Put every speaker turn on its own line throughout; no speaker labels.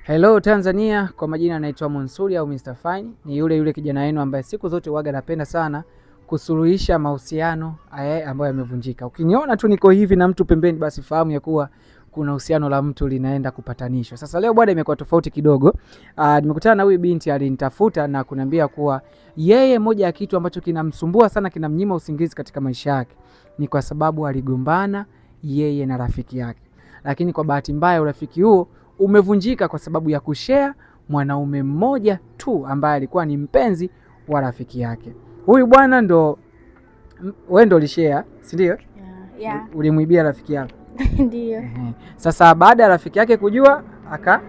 Hello Tanzania, kwa majina anaitwa Monsuri au Mr. Fine. Ni yule kijana wenu ambaye siku zote huaga napenda sana kusuluhisha mahusiano ambayo yamevunjika. Ukiniona tu niko hivi na mtu pembeni, basi fahamu ya kuwa kuna uhusiano la mtu linaenda kupatanishwa. Sasa leo bwana, imekuwa tofauti kidogo. Nimekutana na huyu binti, alinitafuta na kuniambia kuwa yeye, moja ya kitu ambacho kinamsumbua sana, kinamnyima usingizi katika maisha yake, ni kwa sababu aligombana yeye na rafiki yake. Lakini kwa bahati mbaya urafiki huo umevunjika kwa sababu ya kushare mwanaume mmoja tu ambaye alikuwa ni mpenzi wa rafiki yake. Huyu bwana ndo wewe ndo ulishare, si ndio?
Yeah.
Ulimwibia rafiki yako.
Ndio.
Sasa baada ya rafiki yake kujua
akawa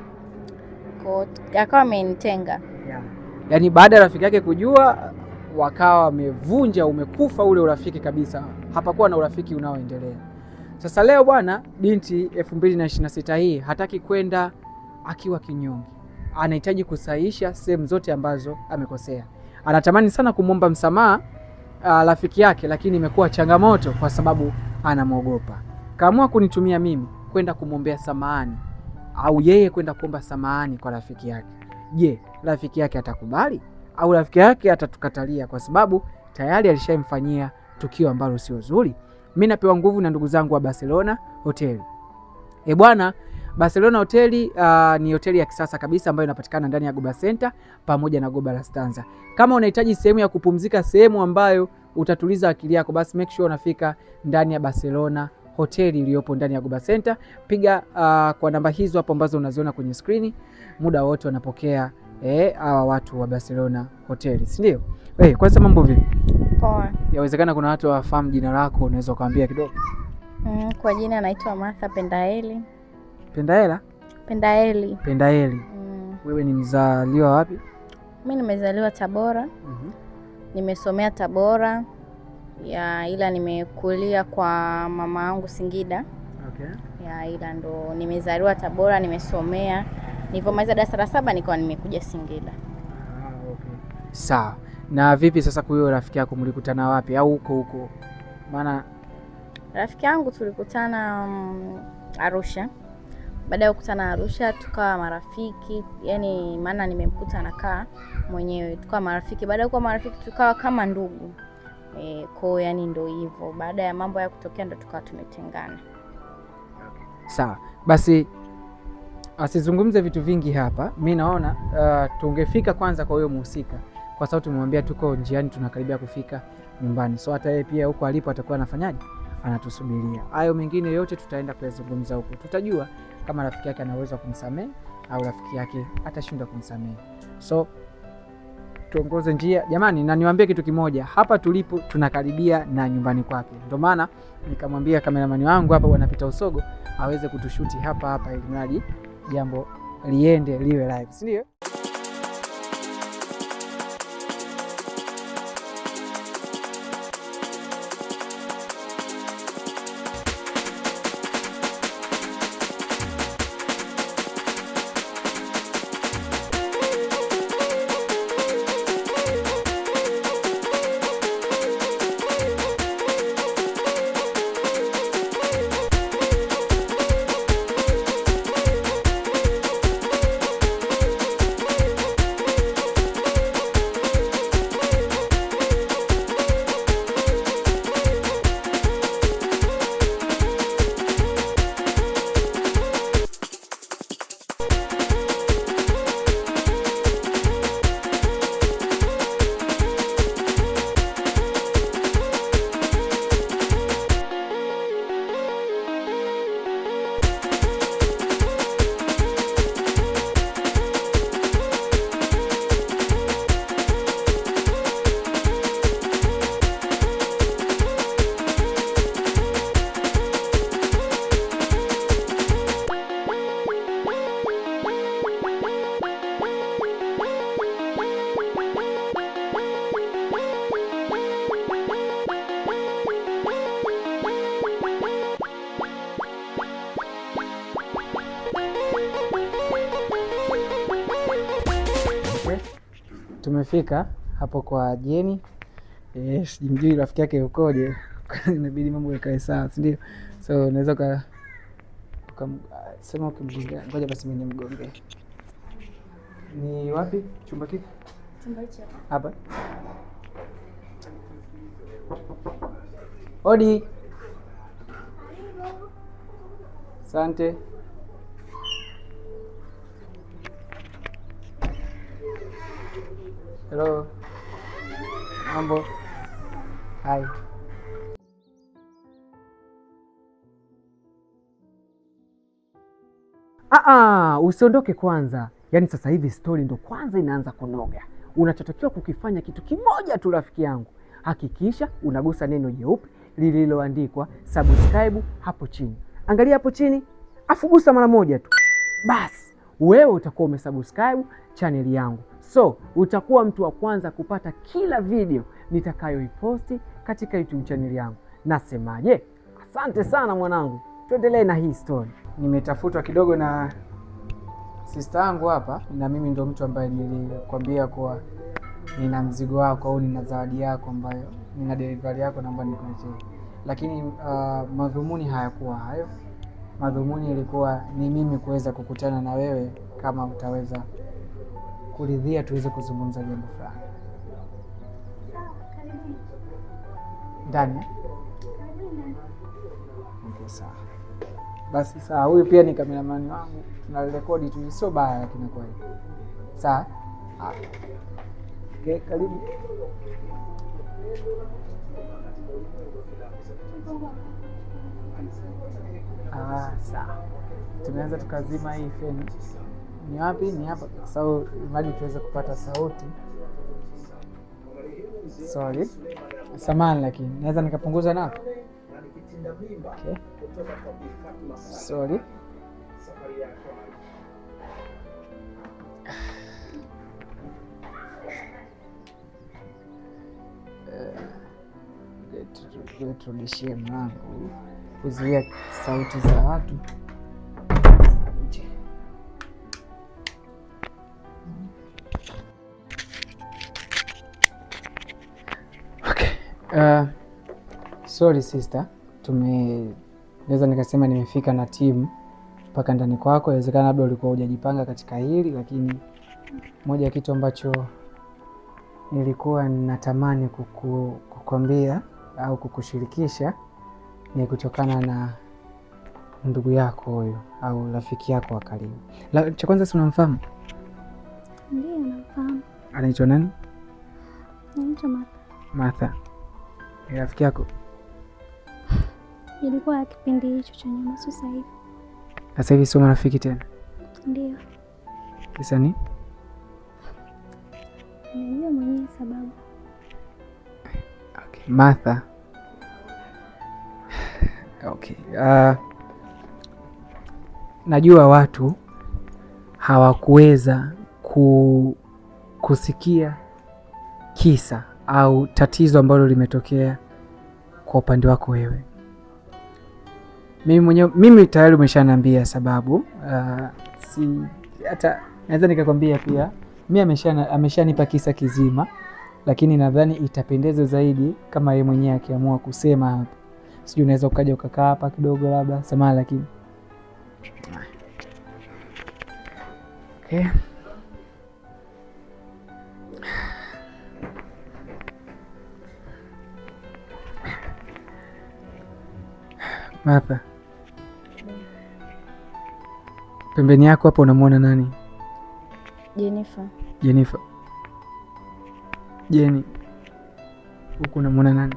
amenitenga.
Yeah. Yaani baada ya rafiki yake kujua wakawa wamevunja, umekufa ule urafiki kabisa. Hapakuwa na urafiki unaoendelea. Sasa leo bwana, binti 2026 hii hataki kwenda akiwa kinyonge. Anahitaji kusahihisha sehemu zote ambazo amekosea. Anatamani sana kumwomba msamaha rafiki yake, lakini imekuwa changamoto kwa sababu anamwogopa. Kaamua kunitumia mimi kwenda kumwombea samahani, au yeye kwenda kuomba samahani kwa rafiki yake. Je, rafiki yake atakubali au rafiki yake atatukatalia kwa sababu tayari alishamfanyia tukio ambalo sio zuri? Mimi napewa nguvu na ndugu zangu wa Barcelona Hoteli. Bwana, Barcelona Hoteli ni hoteli ya kisasa kabisa ambayo inapatikana ndani ya Goba Center pamoja na Goba La Stanza. Kama unahitaji sehemu ya kupumzika, sehemu ambayo utatuliza akili yako, basi make sure unafika ndani ya Barcelona Hoteli iliyopo ndani ya Goba Center. Piga kwa namba hizo hapo ambazo unaziona kwenye screen. Muda wote wanapokea hawa watu wa Barcelona Hoteli, si ndio? Kwanza mambo vipi?
Poa.
Yawezekana kuna watu hawafahamu jina lako, unaweza kuambia kidogo?
Kwa jina naitwa Martha Pendaeli.
Pendaeli. Wewe ni mzaliwa wapi?
Mimi nimezaliwa Tabora. Nimesomea Tabora ila nimekulia kwa mama yangu Singida. Okay. Ila ndo nimezaliwa Tabora, nimesomea. Nilipomaliza darasa la 7 nikawa nimekuja Singida.
Okay. Sawa. Na vipi sasa kwa hiyo rafiki yako mlikutana wapi au huko? Maana
rafiki yangu tulikutana Arusha. Baada ya kukutana Arusha tukawa marafiki, yani maana nimemkuta anakaa mwenyewe, tukawa marafiki. Baada ya kuwa marafiki tukawa kama ndugu. Kwa yani ndio hivyo. Baada ya mambo ya kutokea ndo tukawa tumetengana.
Sawa. Basi asizungumze vitu vingi hapa. Mimi naona tungefika kwanza kwa huyo mhusika, kwa sababu tumemwambia tuko njiani tunakaribia kufika nyumbani. So hata yeye pia huko alipo atakuwa anafanyaje? Anatusubiria. Hayo mengine yote tutaenda kuyazungumza huko. Tutajua kama rafiki yake anaweza kumsamehe au rafiki yake atashindwa kumsamehe. So tuongoze njia. Jamani, na niwaambie kitu kimoja. Hapa tulipo tunakaribia na nyumbani kwake. Ndio maana nikamwambia kameramani wangu hapa Bwana Peter Usogo aweze kutushuti hapa ili mradi jambo liende liwe live. Si ndio? Tumefika hapo kwa Jeni. Sijimjui rafiki yake ukoje. Inabidi mambo yakae sawa, si ndio? So unaweza sema ukimgonga. Ngoja basi mimi nimgonge. Ni wapi? Chumba kipi?
Chumba hicho.
Hapa. Odi. Asante. Hello. Mambo. Hai. Usiondoke kwanza. Yaani sasa hivi story ndo kwanza inaanza kunoga. Unachotakiwa kukifanya kitu kimoja tu rafiki yangu. Hakikisha unagusa neno jeupe lililoandikwa subscribe hapo chini. Angalia hapo chini, afu gusa mara moja tu. Basi, wewe utakuwa umesubscribe channel yangu. So, utakuwa mtu wa kwanza kupata kila video nitakayoiposti katika YouTube channel yangu. Nasemaje? Asante sana mwanangu. Tuendelee na hii story. Nimetafutwa kidogo na sister yangu hapa, na mimi ndo mtu ambaye nilikwambia kuwa nina mzigo wako au nina zawadi yako ambayo nina delivery yako naomba nikuletee. Lakini madhumuni hayakuwa hayo. Madhumuni ilikuwa ni mimi kuweza kukutana na wewe kama utaweza kuridhia tuweze kuzungumza jambo fulani. Ndani? Okay, sawa. Basi sawa, huyu pia ni kameramani wangu. Tunarekodi tu, sio baya lakini kwa hiyo. Sawa? Okay, karibu. Sawa. Tumeanza tukazima hii feni. Ni wapi? Ni hapa. Sawa, ili tuweze kupata sauti. Sorry. Samahani lakini naweza nikapunguza na hapo. Okay. Sorry. Turudishie mlango kuzuia sauti za watu. Okay. Sorry sister, naweza nikasema nimefika na timu mpaka ndani kwako. Inawezekana labda ulikuwa hujajipanga katika hili, lakini moja ya kitu ambacho nilikuwa natamani kukwambia au kukushirikisha ni kutokana na ndugu yako huyo au rafiki yako wa karibu. Cha kwanza, si unamfahamu?
Ndiyo, namfahamu.
Anaitwa nani?
Anaitwa Martha.
Martha. Ni rafiki yako?
Ilikuwa kipindi hicho cha nyuma, sasa hivi.
Sasa hivi sio marafiki tena?
Ndiyo.
Kisa nini?
Najua mwenyewe sababu.
Okay, Martha. Okay. Najua watu hawakuweza kusikia kisa au tatizo ambalo limetokea kwa upande wako wewe. Mimi tayari umeshaniambia sababu. Si hata naweza nikakwambia pia mimi ameshanipa kisa kizima, lakini nadhani itapendeza zaidi kama yeye mwenyewe akiamua kusema hapa. Sijui unaweza ukaja ukakaa hapa kidogo labda. Samahani lakini. Okay. Martha. Pembeni yako hapo unamwona nani?
Jennifer.
Jennifer. Jenny. Huku unamwona nani?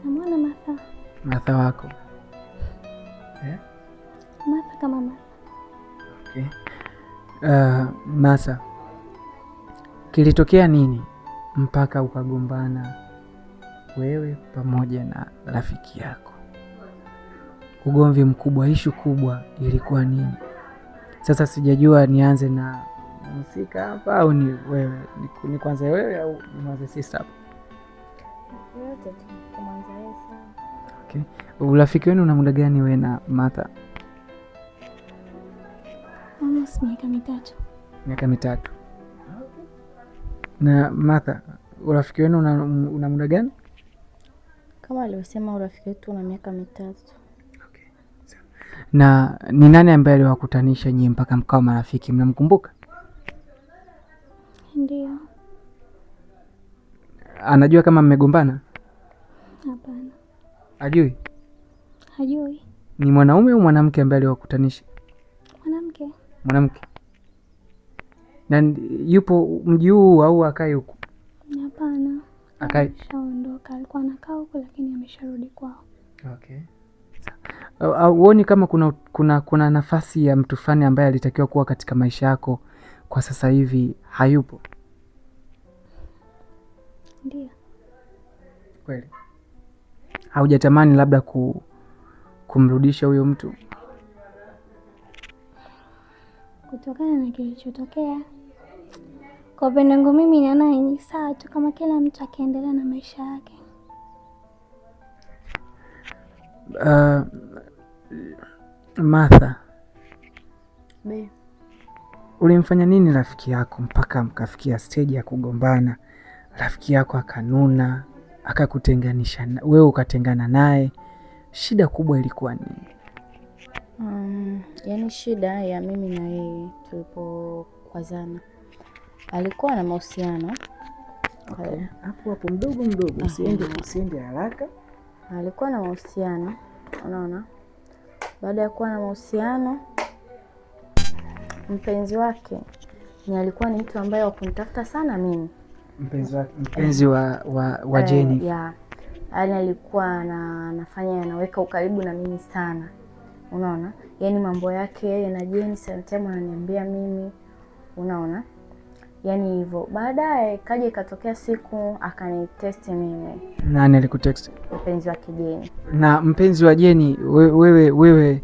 Namwona Martha.
Martha wako.
Martha kama Martha.
Okay. Martha, kilitokea nini mpaka ukagombana wewe pamoja na rafiki yako? Ugomvi mkubwa, ishu kubwa ilikuwa nini? Sasa sijajua nianze na msika hapa au ni wewe, ni kwanza wewe au mwanze sister hapa?
Yote tu, kwanza wewe sawa.
Okay. Urafiki wenu una muda gani wewe na Martha?
Almost miaka mitatu.
Miaka mitatu. Na Martha, urafiki wenu una muda gani?
Kama alivyosema urafiki wetu una miaka mitatu.
Okay. Na ni nani ambaye aliwakutanisha nyinyi mpaka mkao marafiki, mnamkumbuka? Anajua kama mmegombana?
Hapana.
Hajui?
Hajui.
Ni mwanaume au mwanamke ambaye aliwakutanisha?
Mwanamke.
Mwanamke. Na yupo mji huu au akai huko?
Hapana.
Akai.
Shaondoka. Alikuwa anakaa huko lakini amesharudi kwao.
Okay. Huoni kama kuna nafasi ya mtu fulani ambaye alitakiwa kuwa katika maisha yako kwa sasa hivi hayupo?
Ndio.
Kweli? Haujatamani labda kumrudisha huyo mtu?
Kutokana na kilichotokea, kwa upande wangu mimi naona ni sawa tu kama kila mtu akiendelea na maisha yake.
Martha,
Ulimfanya
nini rafiki yako mpaka mkafikia stage ya kugombana? Rafiki yako akanuna, akakutenganisha, wewe ukatengana naye. Shida kubwa ilikuwa nini?
Yaani shida ya mimi na yeye tulipokwazana, alikuwa na mahusiano.
Okay. Hapo mdogo usiende haraka.
Alikuwa na mahusiano, unaona. Baada ya kuwa na mahusiano, mpenzi wake alikuwa ni mtu ambaye wakunitafuta sana mimi.
Mpenzi wa Jenny.
Yeah. Yaani alikuwa anaweka ukaribu na mimi sana. Unaona? Yaani mambo yake yeye na Jenny sometimes ananiambia mimi. Unaona? Yaani hivyo. Baadaye kaja ikatokea siku akanitext mimi.
Nani alikutext?
Mpenzi wake Jenny.
Na mpenzi wa Jenny wewe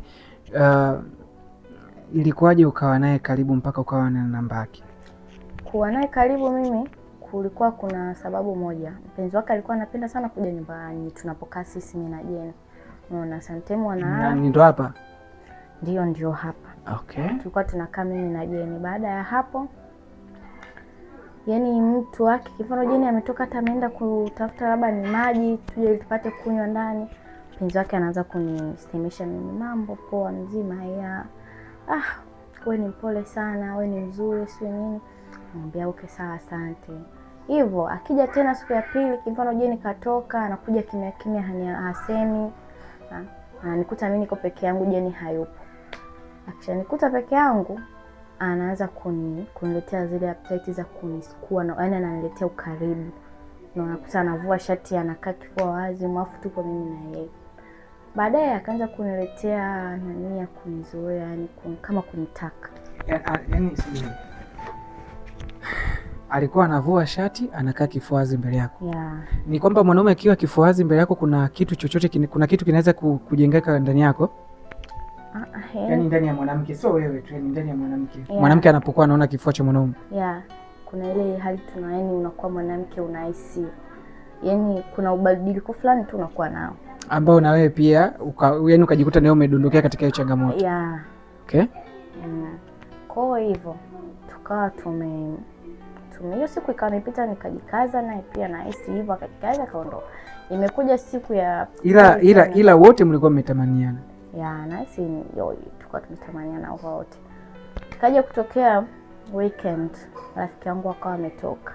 ilikuwaje ukawa naye karibu mpaka ukawa na namba yake?
Kuwa naye karibu mimi kulikuwa kuna sababu moja. Mpenzi wake alikuwa anapenda sana kuja nyumbani tunapokaa sisi mimi na Jenny. Unaona, sometimes
ndio hapa?
Ndio hapa.
Okay.
Tulikuwa tunakaa mimi na Jenny. Baada ya hapo, yaani mtu wake kifano Jenny ametoka hata ameenda kutafuta labda ni maji tuje tupate kunywa ndani, mpenzi wake anaanza kunisemesha mimi, mambo poa mzima haya. Wewe ni mpole sana, wewe ni mzuri, sio nini. Namwambia okay sawa asante. Hivyo akija tena siku ya pili kifano Jenny katoka, anakuja kimya kimya hasemi. Ananikuta mimi niko peke yangu, Jenny hayupo. Akishanikuta peke yangu anaanza kuniletea zile appetite za kunisukua, na yaani ananiletea ukaribu. Na unakuta anavua shati anakaa kifua wazi, mwafu tupo mimi na yeye. Baadaye akaanza kuniletea nani ya kunizoea, yani kama kunitaka.
Yaani alikuwa anavua shati anakaa kifua wazi mbele yako.
Yeah.
Ni kwamba mwanaume akiwa kifua wazi mbele yako kuna kitu chochote kuna kitu kinaweza kujengeka ndani yako? Yaani ndani ya mwanamke, sio wewe tu, ni ndani ya mwanamke. Yeah. Mwanamke anapokuwa anaona kifua cha mwanaume.
Yeah. Kuna ile hali yaani unakuwa mwanamke unahisi. Yaani kuna ubadiliko fulani tu unakuwa nao. Ambao
na wewe pia yaani ukajikuta nawe umedondokea katika hiyo changamoto.
Yeah.
Okay.
Kwa hivyo tukawa hiyo siku ikawa imepita, nikajikaza naye pia nahisi hivyo, akajikaza kaondoka. Imekuja siku ya
ila wote mlikuwa mmetamaniana.
Ya nahisi hiyo tulikuwa tumetamaniana wote. Tukaja kutokea weekend, rafiki yangu akawa ametoka.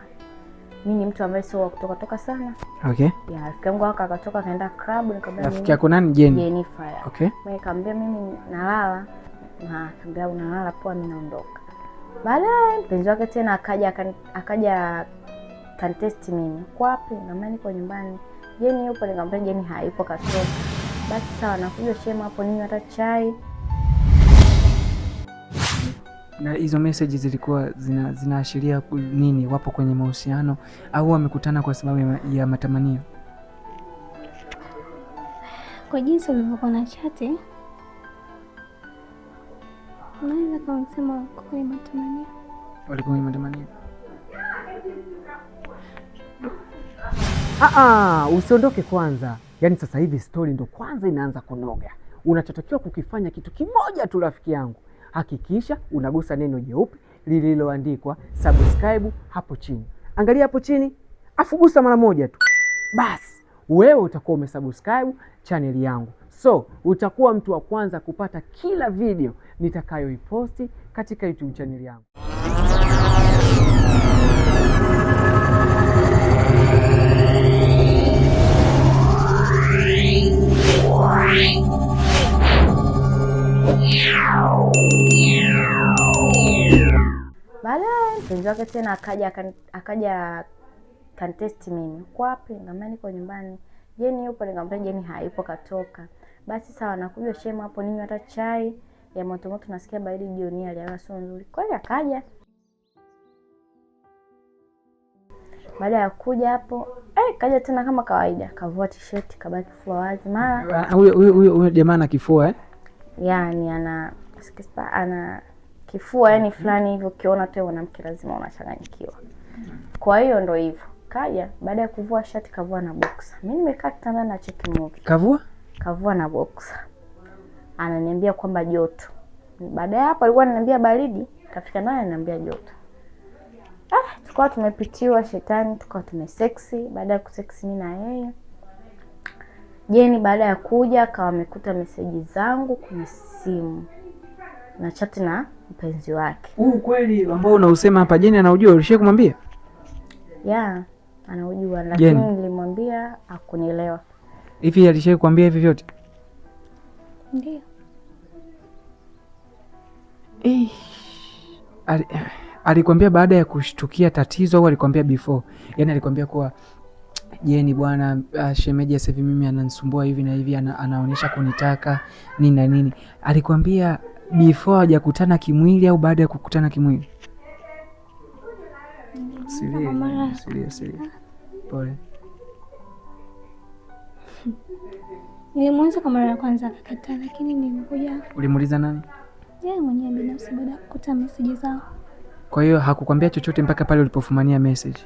Mimi ni mtu ambaye sio wa kutoka sana.
Okay.
Ya rafiki yangu akatoka kaenda club, nikamwambia
rafiki yako nani? Jenny.
Jennifer.
Okay.
Mimi nikamwambia mimi nalala, na akamwambia unalala poa, mimi naondoka. Baadaye mpenzi wake tena akaja contest mimi. Kwa wapi? Nikamwambia niko nyumbani. Jenny yupo? Nikamwambia Jenny hayupo, katoka. Basi sawa, nakuja shema hapo nini hata chai.
Na hizo message zilikuwa zinaashiria nini? Wapo kwenye mahusiano au wamekutana kwa sababu ya matamanio?
Kwa jinsi ulivyokuwa na chati, naweza kusema kwa matamanio.
Walikuwa kwenye matamanio? Usiondoke kwanza. Yaani sasa hivi story ndo kwanza inaanza kunoga. Unachotakiwa kukifanya kitu kimoja tu rafiki yangu. Hakikisha unagusa neno jeupe lililoandikwa subscribe hapo chini. Angalia hapo chini, afugusa mara moja tu. Basi, wewe utakuwa umesubscribe channel yangu. So, utakuwa mtu wa kwanza kupata kila video nitakayoiposti katika YouTube channel yangu.
Baadaye mpenzi wake tena akaja contest mimi. Kwa wapi? Nikamwambia niko nyumbani. Jeni yupo? Nikamwambia Jeni hayupo, katoka. Basi sawa, nakuja shema hapo nini hata chai ya moto moto, nasikia baridi jioni, aliona sio nzuri. Kweli akaja. Baada ya kuja hapo, kaja tena kama kawaida, kavua t-shirt, kabaki kifua wazi. Mara
huyo jamaa ana kifua
yani ana kifua yani fulani hivyo, ukiona tu mwanamke lazima unachanganyikiwa. Kwa hiyo ndo hivyo. Kaja baada ya kuvua shati, kavua na boxer. Mimi nimekaa kitandani na check movie. Kavua na boxer. Ananiambia kwamba joto. Baada ya hapo alikuwa ananiambia baridi, kafika naye ananiambia joto. Tukawa tumepitiwa shetani, tukawa tumesexy. Baada ya kusexy mimi na yeye, Jeni baada ya kuja akawa amekuta meseji zangu kwenye simu na chat na mpenzi wake.
Kweli ambao unausema hapa, Jeni anaujua? Ulishia kumwambia?
Anaujua, lakini nilimwambia hakunielewa.
Hivi alishia kukwambia hivi vyote?
Ndio.
Alikwambia baada ya kushtukia tatizo au alikwambia before? Yaani alikwambia kuwa Jeni bwana, shemeji sasa hivi mimi ananisumbua hivi na hivi, anaonyesha kunitaka nini na nini. Alikwambia before hajakutana kimwili au baada ya kukutana kimwili? Silia. Pole.
Nilimwuliza kwa mara ya kwanza akakataa, lakini nilikuja.
Ulimuuliza nani?
Yeye mwenyewe binafsi baada ya kukuta message zao.
Kwa hiyo hakukwambia chochote mpaka pale ulipofumania message?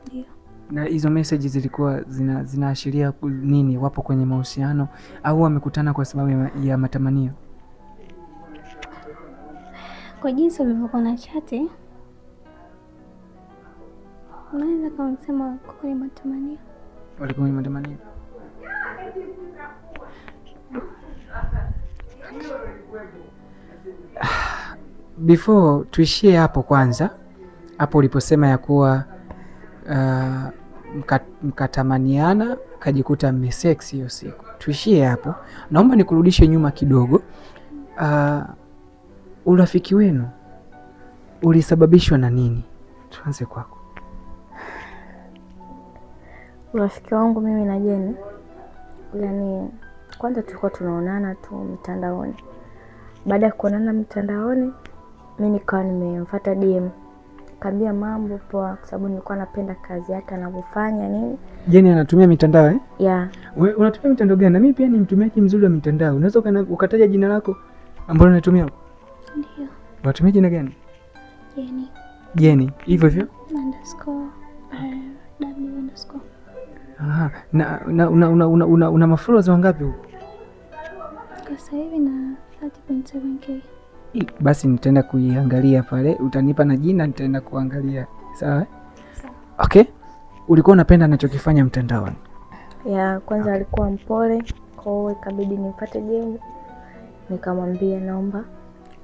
Ndio.
Na hizo message zilikuwa zinaashiria nini? Wapo kwenye mahusiano au wamekutana kwa sababu ya matamanio?
Kwa jinsi ulivyokuwa na chati, unaweza kusema kwenye matamanio.
Walikuwa kwenye matamanio. Before tuishie hapo kwanza, hapo uliposema ya kuwa mkatamaniana kajikuta mmesex hiyo siku. Tuishie hapo. Naomba nikurudishe nyuma kidogo. Urafiki wenu ulisababishwa na nini? Tuanze kwako.
Urafiki wangu mimi na Jeni, yani kwanza tulikuwa tunaonana tu mtandaoni. Baada ya kuonana mtandaoni, mimi nikawa nimemfuata DM. Kaambia mambo poa, kwa sababu nilikuwa napenda kazi yake anavyofanya nini.
Jeni anatumia mitandao Wewe unatumia mitandao gani? Na mimi pia ni mtumiaji mzuri wa mitandao. Unaweza ukataja jina lako ambalo unatumia?
Ndio.
Unatumia jina gani? Jeni. Hivyo hivyo?
_w_.
Aha. Na una mafollowers wangapi huko?
Kwa sasa hivi na 30.7k.
Basi nitaenda kuiangalia pale, utanipa na jina, nitaenda kuangalia. Sawa? Okay. Ulikuwa unapenda anachokifanya mtandaoni?
Kwanza alikuwa mpole, kwa hiyo ikabidi nimpate Jeni. Nikamwambia naomba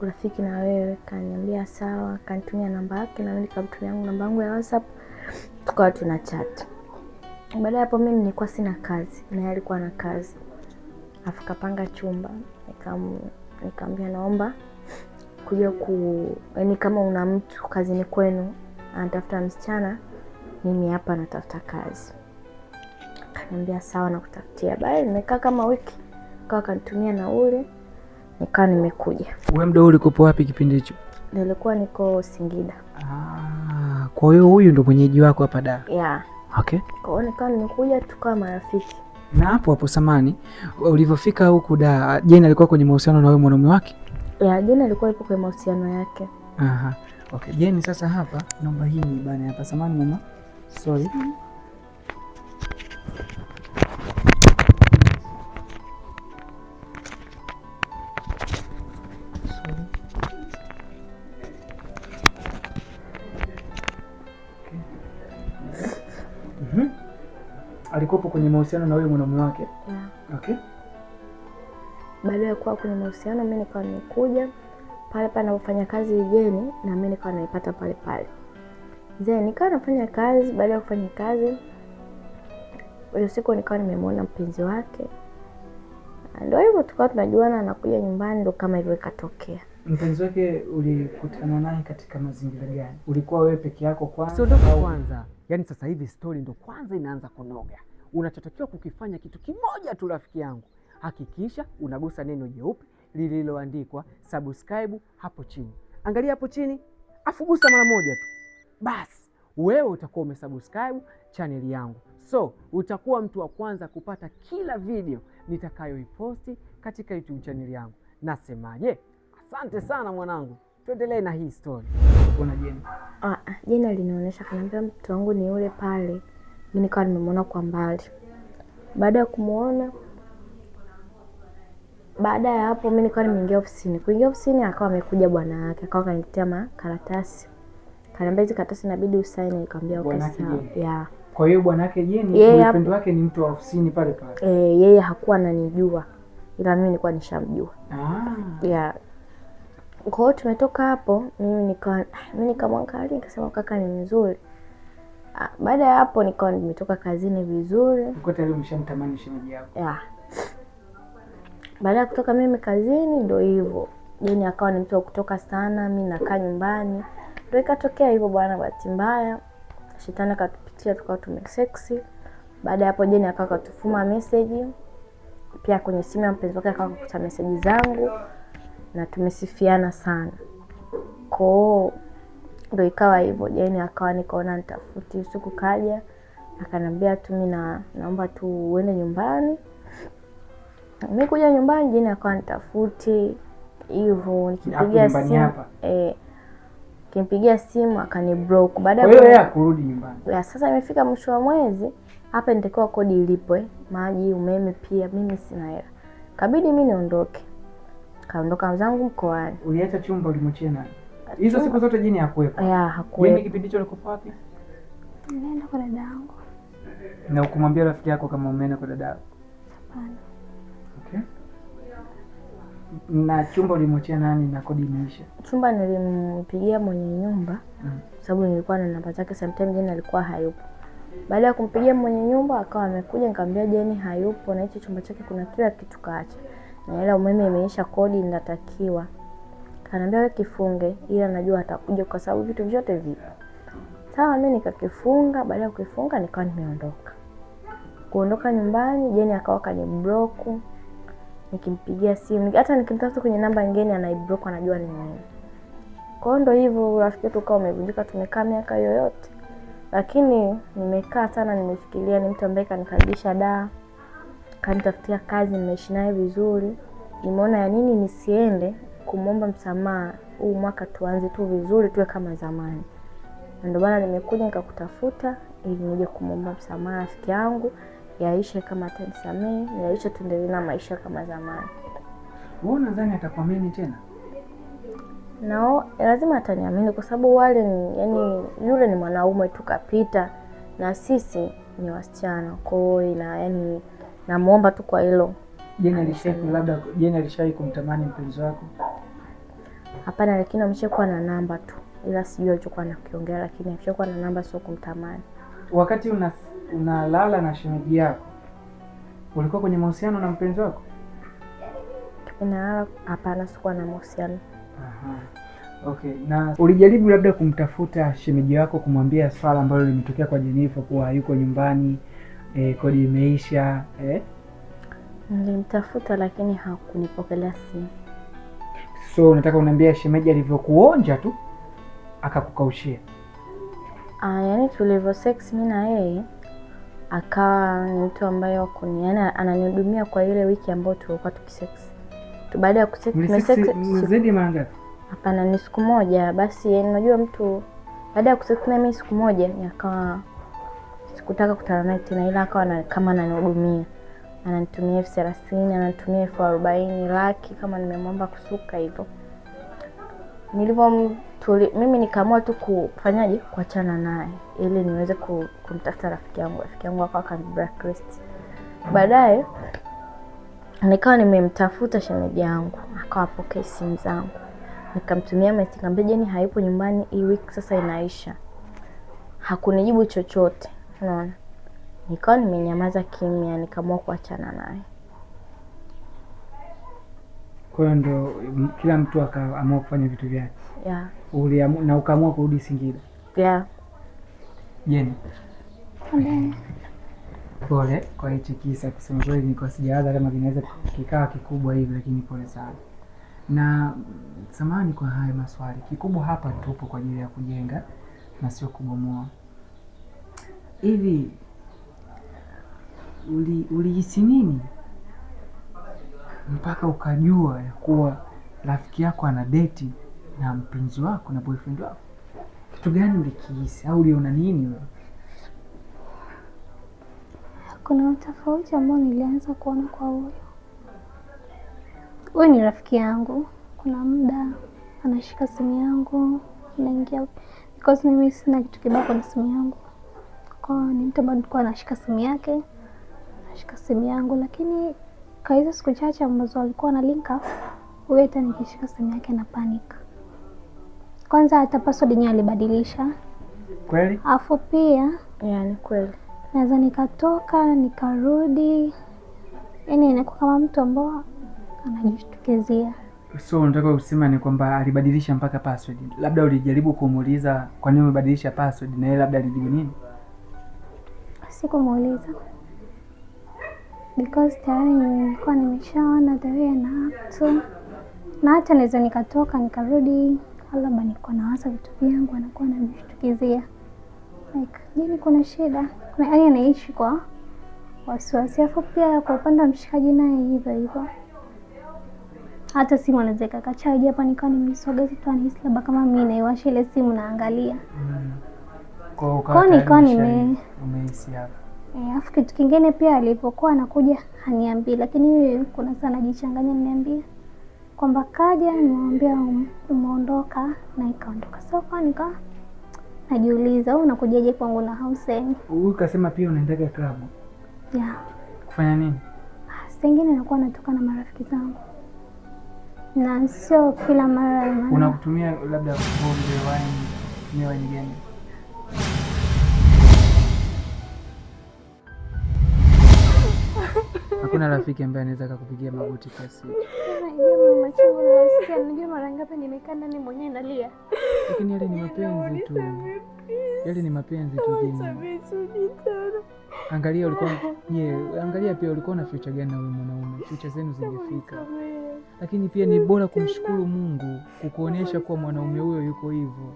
urafiki na wewe, kaniambia sawa, kanitumia namba yake na mimi nikamtumia namba yangu ya WhatsApp, tukawa tuna chat. Baada hapo mimi nilikuwa sina kazi na yeye alikuwa na kazi. Afikapanga chumba, nikamwambia naomba kuja yani kama una mtu kazini kwenu anatafuta msichana, mimi hapa natafuta kazi. Kaniambia sawa na kutafutia. Baada nimekaa kama wiki, akawa kanitumia nauli, nikawa nimekuja.
Wewe muda ulikopo wapi kipindi hicho?
Nilikuwa niko Singida.
Kwa hiyo huyu ndo mwenyeji wako hapa Dar? Okay.
Kwa hiyo nikawa nimekuja, tukawa marafiki.
Na hapo samani, ulivyofika huku Dar, Jeni alikuwa kwenye mahusiano na wewe mwanaume wake?
Jeni alikuwa yupo kwenye mahusiano yake.
Okay. Jeni, sasa hapa naomba hii ni bana hapa. Samani mama. Sorry. Alikuwa kwenye mahusiano na wewe mwanaume wake? Okay.
Baada ya kuwa kwenye mahusiano, mimi nikawa nimekuja pale pale anapofanya kazi Jeni, na mimi nikawa naipata pale pale. Nikawa nafanya kazi. Baada ya kufanya kazi, hiyo siku nikawa nimemwona mpenzi wake. Ndio hivyo tukawa tunajuana, anakuja nyumbani, ndo kama hivyo ikatokea.
Mpenzi wake ulikutana naye katika mazingira gani? Ulikuwa wewe peke yako kwanza?
Sio ndo kwanza. Yaani sasa hivi story ndo kwanza inaanza kunoga. Unachotakiwa kukifanya kitu kimoja tu rafiki yangu. Hakikisha unagusa neno jeupe lililoandikwa subscribe hapo chini. Angalia hapo chini, afu gusa mara moja tu. Basi, wewe utakuwa umesubscribe channel yangu. So, utakuwa mtu wa kwanza kupata kila video nitakayoiposti katika YouTube channel yangu. Nasemaje? Asante sana mwanangu. Tuendelee na hii story.
Kuna jeni?
Jeni alinionyesha, kaniambia mtu wangu ni yule pale. Mimi nikawa nimemwona kwa mbali. Baada ya kumuona, baada ya hapo mimi nikawa nimeingia ofisini. Kuingia ofisini akawa amekuja bwana yake, akawa kaniletea makaratasi. Kaniambia hizi karatasi inabidi usaini, nikamwambia okay sawa. Yeah.
Kwa hiyo bwana yake Jeni, boyfriend wake ni mtu wa ofisini pale pale.
Yeye hakuwa ananijua. Ila mimi nilikuwa nishamjua. Yeah. Kwa hiyo tumetoka hapo, mimi nikamwangalia nikasema kaka ni mzuri. Baada ya hapo nikawa nimetoka kazini vizuri.
Uko tayari umeshamtamani shemeji yako?
Yeah. Baada ya kutoka mimi kazini ndio hivyo. Jeni akawa ni mtu wa kutoka sana, mimi nakaa nyumbani. Ndio ikatokea hivyo bwana, bahati mbaya. Shetani akatupitia tukawa tumesexy. Baada ya hapo Jeni akawa akatufuma message. Pia kwenye simu ya mpenzi wake akawa akakuta message zangu na tumesifiana sana. Kwa ndio ikawa hivyo. Jeni akawa nikaona nitafuti, usiku kaja akaniambia tu mimi naomba tu uende nyumbani. Mimi kuja nyumbani, Jeni akawa nitafuti hivyo, nikipigia simu kimpigia simu akaniblock. Baada ya
wewe kurudi nyumbani.
Sasa imefika mwisho wa mwezi, hapa nitakiwa kodi ilipwe, maji, umeme pia, mimi sina hela. Kabidi mimi niondoke. Kaondoka zangu mkoani.
Uliacha chumba ulimwachia nani? Hizo siku zote Jeni hakuwepo.
Hakuwepo.
Jeni kipindi hicho alikuwa wapi?
Nilienda kwa dada yangu.
Na ukumwambia rafiki yako kama umeenda kwa dada yako?
Hapana.
Okay. Na chumba ulimwachia nani na kodi imeisha?
Chumba nilimpigia mwenye nyumba. Sababu nilikuwa na namba zake, sometimes Jeni alikuwa hayupo. Baada ya kumpigia mwenye nyumba akawa amekuja, nikamwambia Jeni hayupo na hicho chumba chake kuna kila kitu kaacha. Na ila umeme imeisha, kodi inatakiwa. Kaniambia wewe kifunge, ila najua atakuja kwa sababu vitu vyote vipo. Sawa, mimi nikakifunga. Baada ya kukifunga nikawa nimeondoka. Kuondoka nyumbani, Jeni akawa kaniblock. Nikimpigia simu, hata nikimtafuta kwenye namba nyingine anaiblock, anajua ni nini. Kwa hiyo ndio hivyo rafiki yetu kama umevunjika. Tumekaa miaka yoyote. Lakini nimekaa sana, nimefikiria ni mtu ambaye kanikaribisha da, kanitafutia kazi, nimeishi naye vizuri. Nimeona ya nini nisiende kumomba msamaha, huu mwaka tuanze tu vizuri, tuwe kama zamani. Ndio maana nimekuja nikakutafuta ili nije kumomba msamaha rafiki yangu, yaishe kama atanisamehe, yaishe tuendelee na maisha kama zamani.
Wewe unadhani atakuamini tena?
Lazima ataniamini kwa sababu wale ni yule ni mwanaume tukapita na sisi ni wasichana. Kwa hiyo namuomba tu kwa hilo.
Jeni alishawahi kumtamani mpenzi wako?
Hapana, lakini ameshakuwa na namba tu. Ila sijui alichokuwa anakiongea, lakini ameshakuwa na namba, sio kumtamani.
Wakati unalala na shemeji yako, ulikuwa kwenye mahusiano na mpenzi wako?
Hapana, sikuwa na mahusiano.
Okay, na ulijaribu labda kumtafuta shemeji wako kumwambia swala ambalo limetokea kwa Jenifer kuwa hayuko nyumbani, kodi imeisha,
Nilimtafuta lakini hakunipokelea simu.
So unataka uniambia shemeji alivyokuonja tu akakukaushia?
Yaani tulivyo sex mimi na yeye akawa ni mtu ambaye ananihudumia kwa ile wiki ambayo tulikuwa tukisex. Baada ya kusex
zaidi mara ngapi?
Hapana, ni siku moja basi. Unajua mtu baada ya kusex na mimi siku moja akawa sikutaka kutana naye tena, ila akawa kama ananihudumia. Ananitumia 30,000, ananitumia 40,000 laki kama nimemwomba kusuka hivyo. Mimi nikaamua tu kufanyaje, kuachana naye ili niweze kumtafuta rafiki yangu akawa blacklist. Baadaye nikawa nimemtafuta shemeji yangu, akawa apokea simu zangu. Nikamtumia message, nikamwambia Jeni hayupo nyumbani, hii wiki sasa inaisha. Hakunijibu chochote. Unaona? Nikawa nimenyamaza kimya, nikaamua kuachana naye.
Kwa hiyo ndo kila mtu akaamua kufanya vitu vyake.
Yeah.
Na ukaamua kurudi Singida.
Yeah.
Jeni. Pole kwa hichi kisa, kusema kweli nilikuwa sijawaza kama kinaweza kikawa kikubwa hivi, lakini pole sana. Na samahani kwa haya maswali. Kikubwa hapa tupo kwa ajili ya kujenga na sio kubomoa. Hivi ulihisi nini mpaka ukajua ya kuwa rafiki yako ana date na mpenzi wako na boyfriend wako? Kitu gani ulikihisi au uliona nini wewe?
Kuna utofauti ambao nilianza kuona kwa huyu ni rafiki yangu. Kuna muda anashika simu yangu, anaingia, because mimi sina kitu kibaya na simu yangu. Kwa ni mtu ambaye alikuwa anashika simu yake, anashika simu yangu, lakini kwa hizo siku chache ambazo alikuwa na link up, huyo hata nikishika simu yake na panic. Kwanza hata password yenyewe alibadilisha.
Kweli?
Afu pia,
Ni kweli.
naweza nikatoka, nikarudi. Yaani inakuwa kama mtu ambao anajishtukizia.
So unataka kusema ni kwamba alibadilisha mpaka password. Labda ulijaribu kumuuliza kwa nini umebadilisha password na yeye labda alijibu nini?
Sikumuuliza. Because tayari nilikuwa nimeshaona the way na act. Na hata naweza nikatoka nikarudi, labda niko nawaza vitu vyangu, anakuwa anajishtukizia. Like, jini kuna shida. Kuna yaani anaishi kwa wasiwasi. Afu pia kwa upande wa mshikaji naye hivyo hivyo. Hata simu anaweza kakachaji hapa nikawa nimesogeza tu, anahisi labda kama mimi naiwasha ile simu naangalia.
Kwa
nikawa
umehisi hapo.
Afu kitu kingine pia alipokuwa anakuja haniambii, lakini kuna sana jichanganya niambia kwamba kaja, nimwambia umeondoka na ikaondoka. So kwa nika najiuliza wewe unakujaje kwangu na Hussein?
Huyu kasema pia unaendaga club.
Yeah.
Kufanya nini?
Sengine nakuwa natoka na marafiki zangu. Na sio kila mara.
Unakutumia labda pombe, wine, ni wine gani? Hakuna rafiki ambaye anaweza kukupigia magoti kiasi.
Najua mara ngapi nimekaa ndani mwenyewe nalia.
Lakini yale ni mapenzi tu. Yale ni mapenzi tu Jeni. Angalia angalia pia ulikuwa na future gani na huyu mwanaume? Future zenu zingefika. Lakini pia ni bora kumshukuru Mungu kukuonyesha kuwa mwanaume huyo yuko hivyo.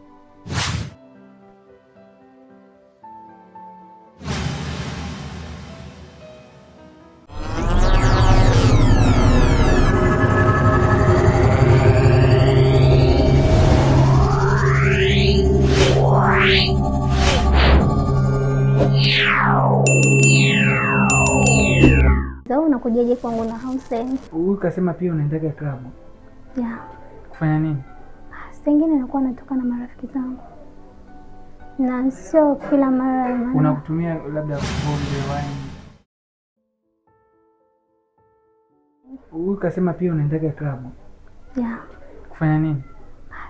Unakujaje kwangu na Hussein?
Huyu kasema pia unaendaga club.
Yeah.
Kufanya nini?
Sengine nakuwa natoka na marafiki zangu. Na sio kila mara.
Unakutumia labda pombe, wine. Huyu kasema pia unaendaga club.
Yeah.
Kufanya nini?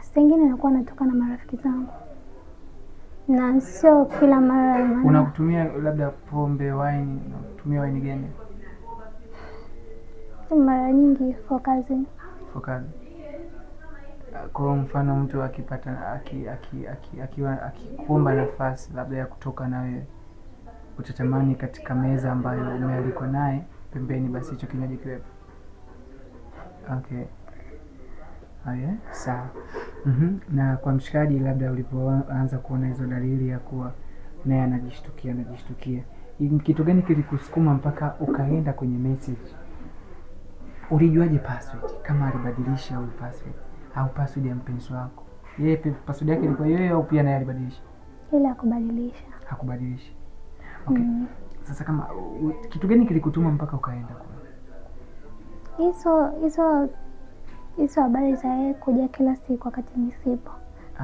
Sengine nakuwa natoka na marafiki zangu. Na sio kila mara.
Unakutumia labda pombe, wine, unatumia wine gani?
Mara nyingi for kazi.
For kazi. Kwa mfano mtu akipata akikuomba nafasi labda ya kutoka na wewe, utatamani katika meza ambayo umealikwa naye pembeni basi hicho kinywaji kiwepo. Okay. Haya, sawa. Na kwa mshikaji labda ulipoanza kuona hizo dalili ya kuwa naye anajishtukia, kitu gani kilikusukuma mpaka ukaenda kwenye message? Ulijuaje password? Kama alibadilisha au password au password ya mpenzi wako? Yeye password yake ilikuwa yeye au pia naye alibadilisha?
Ile hakubadilisha.
Hakubadilisha. Okay. Sasa kama kitu gani kilikutuma mpaka ukaenda kwa?
Hizo habari za yeye kuja kila siku wakati mimi sipo.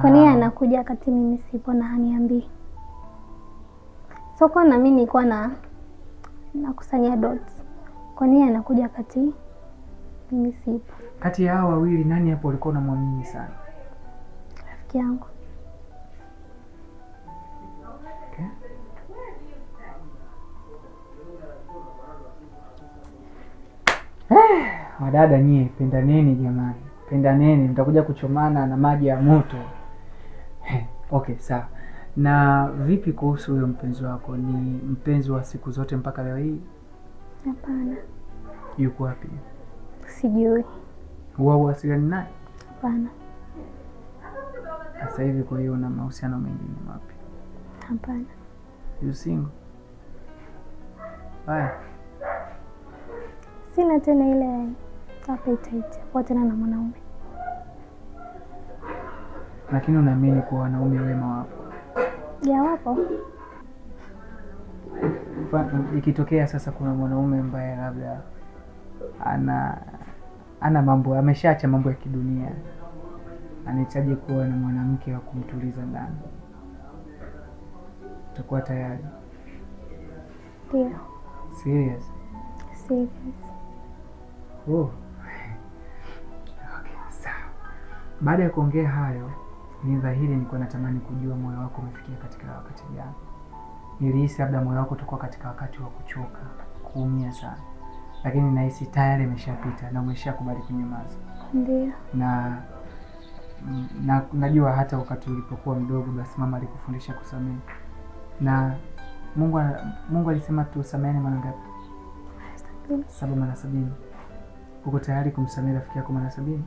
Kwa nini anakuja wakati mimi sipo na haniambii? So kwa na mimi nilikuwa nakusanya dots. Kwa nini anakuja wakati mimi sipo?
Kati ya hao wawili nani hapo ulikuwa unamwamini sana?
Rafiki yangu.
Okay. Wadada nyie, pendaneni jamani, pendaneni, mtakuja kuchomana na maji ya moto. Okay, sawa. Na vipi kuhusu huyo mpenzi wako? Ni mpenzi wa siku zote mpaka leo hii?
Hapana.
Yuko wapi?
Sijui.
Huwa huwasiliani naye?
Hapana.
Sasa hivi kwa hiyo una mahusiano mengine mapya?
Hapana.
You single? Haya.
Sina tena ile appetite kwa tena na mwanaume.
Lakini unaamini kuwa wanaume wema wapo?
Ya, wapo.
Ikitokea sasa kuna mwanaume ambaye labda ana mambo, ameshaacha mambo ya kidunia, anahitaji kuwa na mwanamke wa kumtuliza ndani, utakuwa tayari?
Ndio.
Serious?
Serious.
Oh. Okay, sawa. Baada ya kuongea hayo, ni dhahiri nilikuwa natamani kujua moyo wako umefikia katika wakati gani. Nilihisi labda moyo wako utakuwa katika wakati wa kuchoka, kuumia sana. Lakini nahisi tayari imeshapita na umeshakubali kunyamaza.
Ndio.
Na najua hata wakati ulipokuwa mdogo basi mama alikufundisha kusamehe. Na Mungu alisema tusameheane mara ngapi? 7 mara 70. Uko tayari kumsamehe rafiki yako mara 70?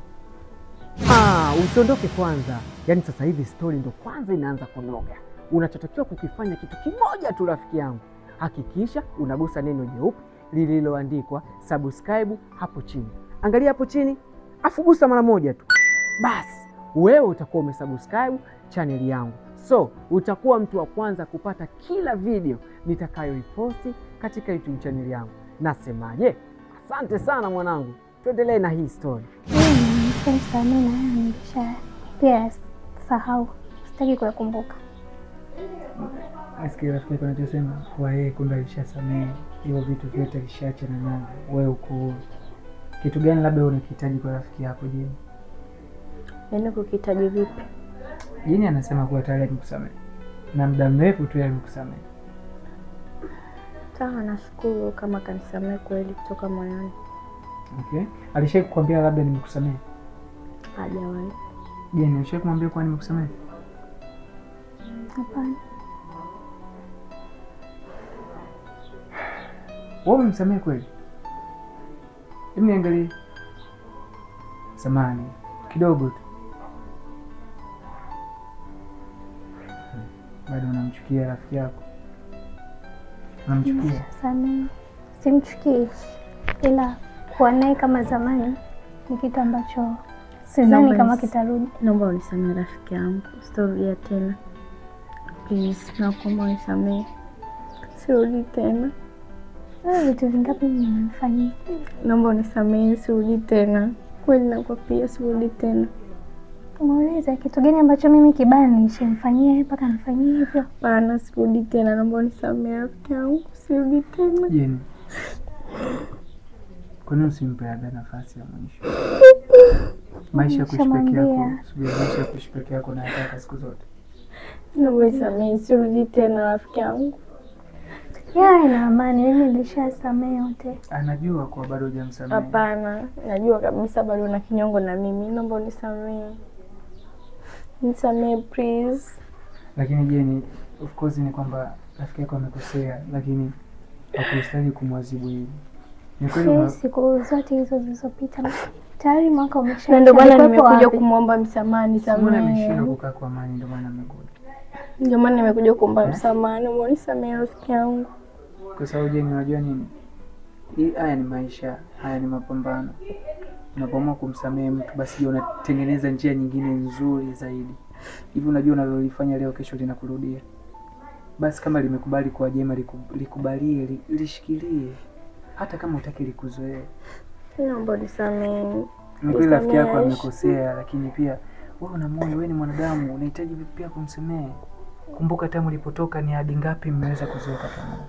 Usiondoke kwanza. Yaani sasa hivi story ndo kwanza inaanza kunoga. Unachotakiwa kukifanya kitu kimoja tu rafiki yangu. Hakikisha unagusa neno jeupe lililoandikwa subscribe hapo chini. Angalia hapo chini, afu gusa mara moja tu. Basi, wewe utakuwa umesubscribe channel yangu. So, utakuwa mtu wa kwanza kupata kila video nitakayoiposti katika YouTube channel yangu. Nasemaje? Asante sana mwanangu. Tuendelee na hii story.
Nisamehe na haya nilisha. Pia sahau. Sitaki kuyakumbuka.
Asikia rafiki yako anachosema kwa yeye kumbe alishasamehe. Hivyo vitu vyote alishaachana navyo. Wewe uko kitu gani labda unakihitaji kwa rafiki yako Jeni?
Yaani kukihitaji vipi?
Jeni anasema kuwa tayari amekusamehe. Na muda mrefu tu amekusamehe.
Sawa, nashukuru kama kanisamehe kweli kutoka moyoni.
Okay. Alishawahi kukwambia labda nimekusamehe?
Hajawahi.
Jeni, alishawahi kumwambia kwa nimekusamehe?
Hapana.
Wewe umemsamehe kweli? Hebu niangalie. Samahani kidogo tu. Bado unamchukia rafiki yako? Unamchukia?
Samehe. Simchukii. Ila kuwa naye kama zamani ni kitu ambacho sidhani kama kitarudi.
Naomba unisamehe rafiki yangu. Sitarudia tena. Please, naomba unisamehe. Sirudi tena.
Vitu vingapi nimemfanyia?
Naomba unisamehe, sirudi tena. Kweli nakwambia sirudi tena.
Muulize kitu gani ambacho mimi kibaya nilishemfanyia mpaka nifanyie hivyo?
Bana, sirudi tena. Naomba unisamehe rafiki yangu. Sirudi tena.
Jeni, kwa nini usimpe labda nafasi ya mwisho? Maisha kuishi peke yako, subiri maisha kuishi peke yako na nataka siku zote.
Naomba unisamehe, sirudi tena rafiki yangu.
Yeye na amani, mimi nilishasamehe yote.
Anajua kwa bado hujamsamehe.
Hapana, najua kabisa bado una kinyongo na mimi. Naomba unisamehe. Nisamehe please.
Lakini Jeni, of course ni kwamba rafiki yako amekosea, lakini hakustahili kumwadhibu hivi. Ni kweli
siku zote hizo zilizopita tayari mwaka umeshaisha.
Na ndio maana nimekuja kumwomba msamaha, nisamehe.
Mbona ameshindwa kukaa kwa amani ndio maana amekuja.
Ndio maana nimekuja kuomba msamaha, naomba unisamehe rafiki yangu.
Kwa sababu Jeni, unajua nini? Haya ni maisha, haya ni mapambano. Unapoamua kumsamehe mtu basi unatengeneza njia nyingine nzuri zaidi. Hivi unajua unalolifanya leo kesho linakurudia. Basi kama limekubali kwa jema likubalie, lishikilie. Hata kama utaki likuzoee.
Naomba unisamehe.
Ni kweli rafiki yako amekosea, lakini pia wewe una moyo, wewe ni mwanadamu, unahitaji pia kumsamehe. Kumbuka tamu ulipotoka ni hadi ngapi mmeweza kuzoeka pamoja.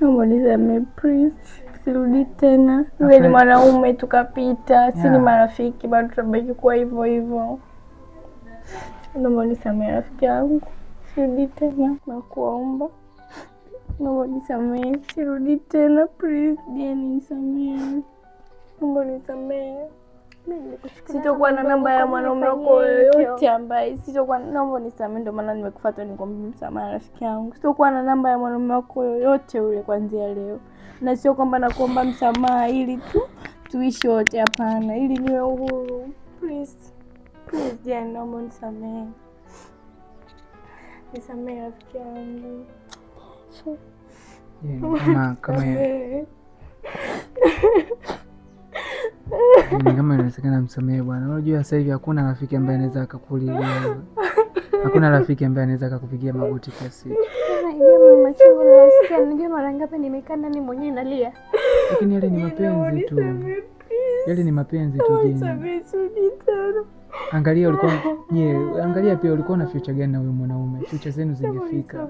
Naomba unisamehe please. Sirudi tena. Wewe ni mwanaume tukapita, si ni marafiki bado tutabaki kuwa hivyo hivyo. Naomba unisamehe rafiki yangu. Sirudi tena na kuomba. Naomba unisamehe. Sirudi tena please. Jeni nisamehe. Mungu nisamehe. Sitokuwa na namba ya mwanaume wako yoyote ambaye naomba nisamehe, ndio maana nimekufuata nikwambie msamaha rafiki yangu. Sitokuwa na namba ya mwanaume wako yoyote ule kuanzia leo. Na sio kwamba nakuomba msamaha ili tu tuishi wote, hapana, ili niwe uhuru. Please Jane, naomba nisamehe. Nisamehe rafiki yangu.
Kama inawezekana msamehe bwana. Unajua sasa hivi hakuna rafiki ambaye anaweza akakulilia. Hakuna rafiki ambaye anaweza akakupigia magoti kiasi.
Najua mara ngapi nimekaa ndani mwenyewe nalia.
Lakini yale ni mapenzi tu. Yale ni mapenzi tu Jane. Angalia angalia pia ulikuwa na future gani na huyo mwanaume? Future zenu zingefika.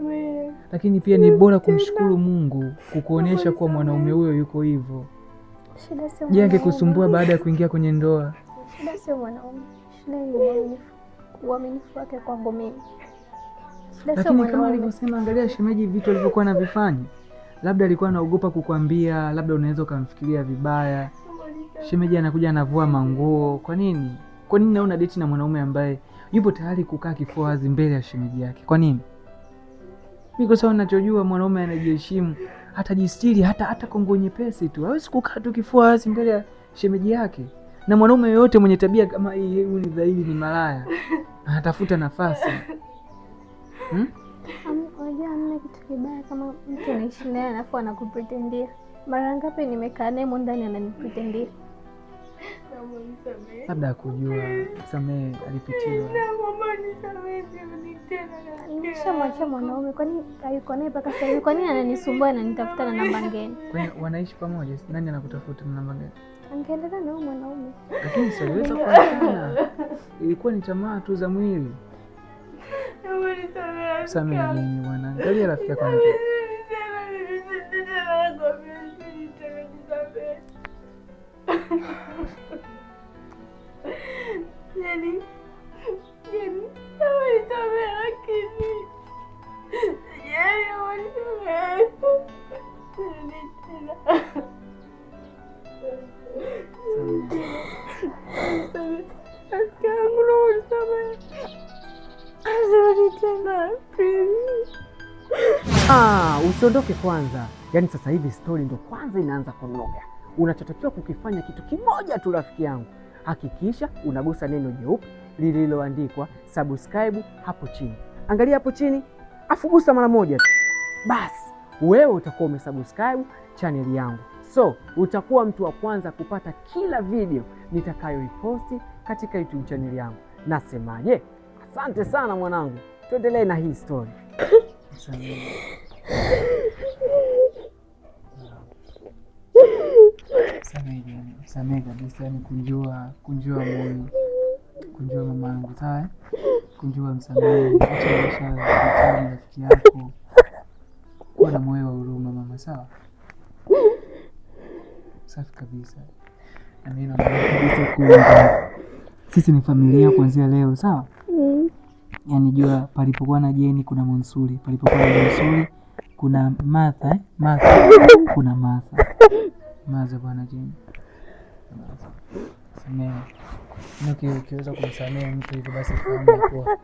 Lakini pia ni bora kumshukuru Mungu kukuonyesha kuwa mwanaume huyo yuko hivyo. Je, angekusumbua baada ya kuingia kwenye ndoa?
Shida sio mwanaume. Shida ni uaminifu wake kwangu mimi.
Lakini kama alivyosema, angalia shemeji vitu alivyokuwa anavifanya. Labda alikuwa anaogopa kukwambia, labda unaweza ukamfikiria vibaya. Shemeji anakuja anavua manguo. Kwa nini? Kwa nini naona date na mwanaume ambaye yupo tayari kukaa kifua wazi mbele ya shemeji yake? Kwa nini? Mimi kwa sababu ninachojua mwanaume anajiheshimu, hatajistiri hata kongo nyepesi tu. Hawezi kukaa tu kifua wazi mbele ya shemeji yake. Na mwanaume yoyote mwenye tabia kama hii ni dhahiri ni malaya. Anatafuta nafasi.
Unajua hamna kitu kibaya kama mtu anaishi naye alafu anakupretendia. Mara ngapi nimekaa naye ndani ananipretendia.
Labda akujua, samehe alipitiwa.
Nishamwacha mwanaume, kwani hayuko naye mpaka sasa hivi? Kwani ananisumbua na nitafuta na namba ngeni?
Kwani wanaishi pamoja? Nani anakutafuta na namba ngeni?
Angeendelea na huyo mwanaume.
Lakini siweza kuonekana. Ilikuwa ni tamaa tu za mwili. Samehe nini bwana? Angalia rafiki yako anaje.
Jenny, hawanisamehe lakini Jenny hawanisamehe.
Usiondoke kwanza. Yaani sasa hivi story ndo kwanza inaanza kunoga. Unachotakiwa kukifanya kitu kimoja tu rafiki yangu. Hakikisha unagusa neno jeupe lililoandikwa subscribe hapo chini. Angalia hapo chini, afu gusa mara moja tu. Basi, wewe utakuwa umesubscribe channel yangu. So, utakuwa mtu wa kwanza kupata kila video nitakayoiposti katika YouTube channel yangu. Nasemaje? Asante sana mwanangu. Tuendelee na hii story.
Samehe kabisa, yani kunjua moyo, kunjua mamangu, sawa? Kunjua msamehe, acha maisha ya rafiki yako. Kuwa na moyo wa huruma mama, sawa? Safi kabisa. Na mimi naomba kabisa kuwa sisi ni familia kuanzia leo, sawa? Yaani jua palipokuwa na Jeni kuna Monsuri, palipokuwa na Monsuri kuna Martha, kuna Martha bwana Jeni. Samehe. Ukiweza kumsamehe mtu hivyo basi fahamu kuwa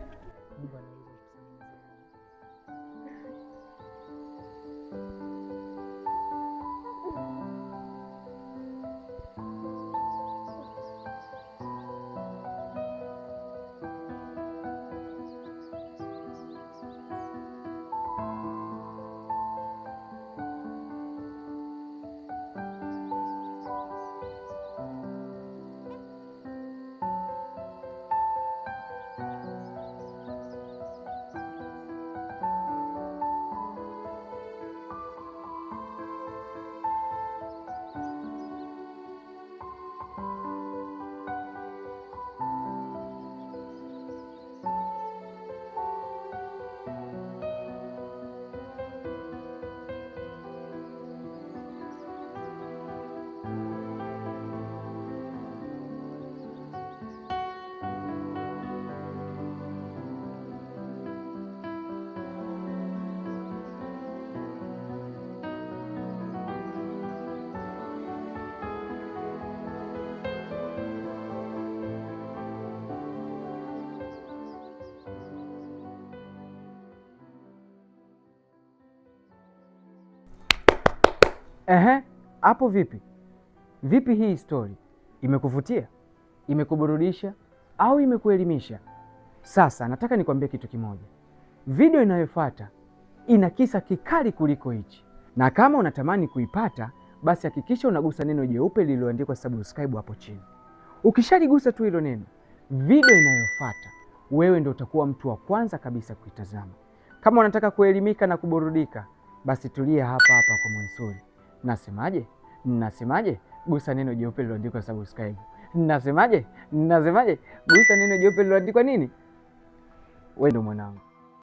Ehe, hapo vipi? Vipi hii story? Imekuvutia? Imekuburudisha au imekuelimisha? Sasa nataka nikwambie kitu kimoja. Video inayofuata ina kisa kikali kuliko hichi, na kama unatamani kuipata, basi hakikisha unagusa neno jeupe lililoandikwa subscribe hapo chini. Ukishaligusa tu hilo neno, video inayofuata wewe ndio utakuwa mtu wa kwanza kabisa kuitazama. Kama unataka kuelimika na kuburudika, basi tulia hapa hapa kwa Mansuri. Nasemaje? Gusa neno jeupe lililoandikwa subscribe. Nasemaje? Gusa neno jeupe lililoandikwa nini? Wewe ndo mwanangu.